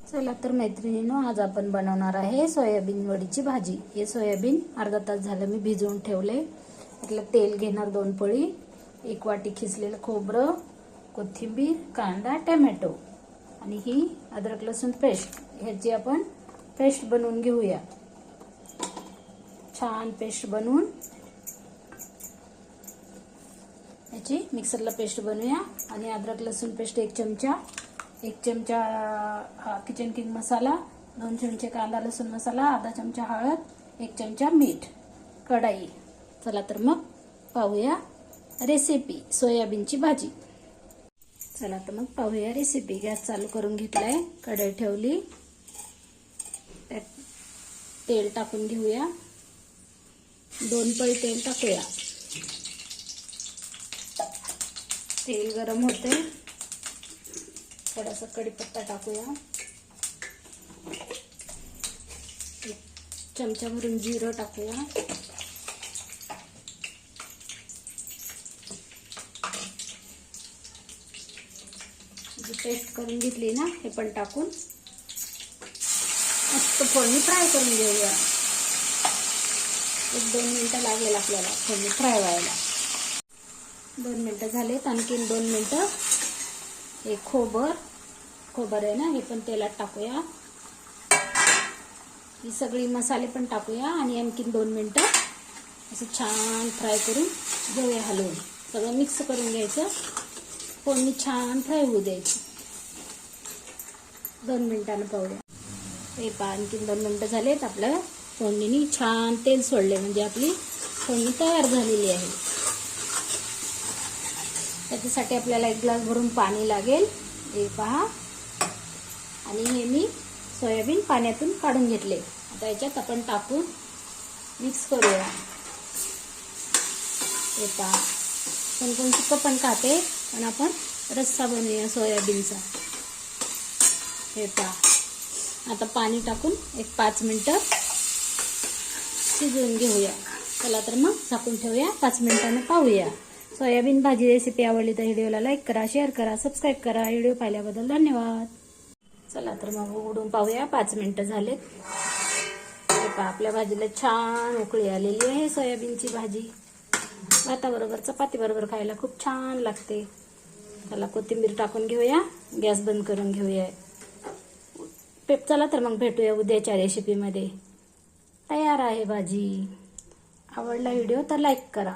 चला तर मैत्रिणींनो, आज आपण बनवणार आहे सोयाबीन वडीची भाजी। हे सोयाबीन अर्धा तास झालं मी भिजवून ठेवले। त्यातलं तेल घेणार 2 पळी, 1 वाटी खिसलेलं खोबरं, कोथिंबीर, कांदा, टोमॅटो आणि ही अद्रक लसूण पेस्ट। ह्याची आपण पेस्ट बनवून घेऊया। छान पेस्ट बनवून याची मिक्सरला पेस्ट बनवूया। आणि अद्रक लसूण पेस्ट 1 चमचा, 1 चमचा किचन किंग मसाला, 2 चमचे कांदा लसूण मसाला, अर्धा चमचा हळद, 1 चमचा मीठ, कढाई। चला तर मग पाहूया रेसिपी सोयाबीनची भाजी। चला तर मग पाहूया रेसिपी। गॅस चालू करून घेतलाय, कढई ठेवली, त्यात तेल टाकून घेऊया। 2 पळी तेल टाकूया। तेल गरम होते, थोडासा कढीपत्ता टाकूया, 1 चमचा भरून जिरं टाकूया, जी पेस्ट करून घेतली ना हे पण टाकून मस्त फोडणी फ्राय करून घेऊया। 1-2 मिनिटं लागेल आपल्याला फोडणी फ्राय व्हायला। 2 मिनिटं झालेत, आणखीन 2 मिनिटं हे खोबर आहे ना, हे पण तेलात टाकूया। ही सगळी मसाले पण टाकूया आणि आणखीन 2 मिनिटं असं छान फ्राय करून घेऊया, हलवून सगळं मिक्स करून घ्यायचं। फोडणी छान फ्राय होऊ द्यायची। 2 मिनिटांनी पाहूया। हे पहा, आणखीन 2 मिनिटं झालेत, आपलं फोडणीने छान तेल सोडले, म्हणजे आपली फोडणी तयार झालेली आहे। त्याच्यासाठी आपल्याला 1 ग्लास भरून पाणी लागेल, हे पहा। आणि हे मी सोयाबीन पाण्यातून काढून घेतले। आता याच्यात आपण टाकून मिक्स करूया। हे पहा, कोण सुक्क पण खाते, पण आपण रस्सा बनवूया सोयाबीनचा। हे पहा, आता पाणी टाकून 5 मिनिटं शिजवून घेऊया। चला तर मग झाकून ठेवूया, 5 मिनिटांनी पाहूया। सोयाबीन भाजी रेसिपी आवडली तर व्हिडिओला लाईक करा, शेअर करा, सबस्क्राईब करा। व्हिडिओ पाहिल्याबद्दल धन्यवाद। चला तर मग उघडून पाहूया, 5 मिनिटं झालेत। हे पहा, आपल्या भाजीला छान उकळी आलेली आहे। सोयाबीनची भाजी भाताबरोबर चपाती बरोबर खायला खूप छान लागते। त्याला कोथिंबीर टाकून घेऊया, गॅस बंद करून घेऊया। चला तर मग भेटूया उद्याच्या रेसिपीमध्ये। तयार आहे भाजी। आवडला व्हिडिओ तर लाईक करा।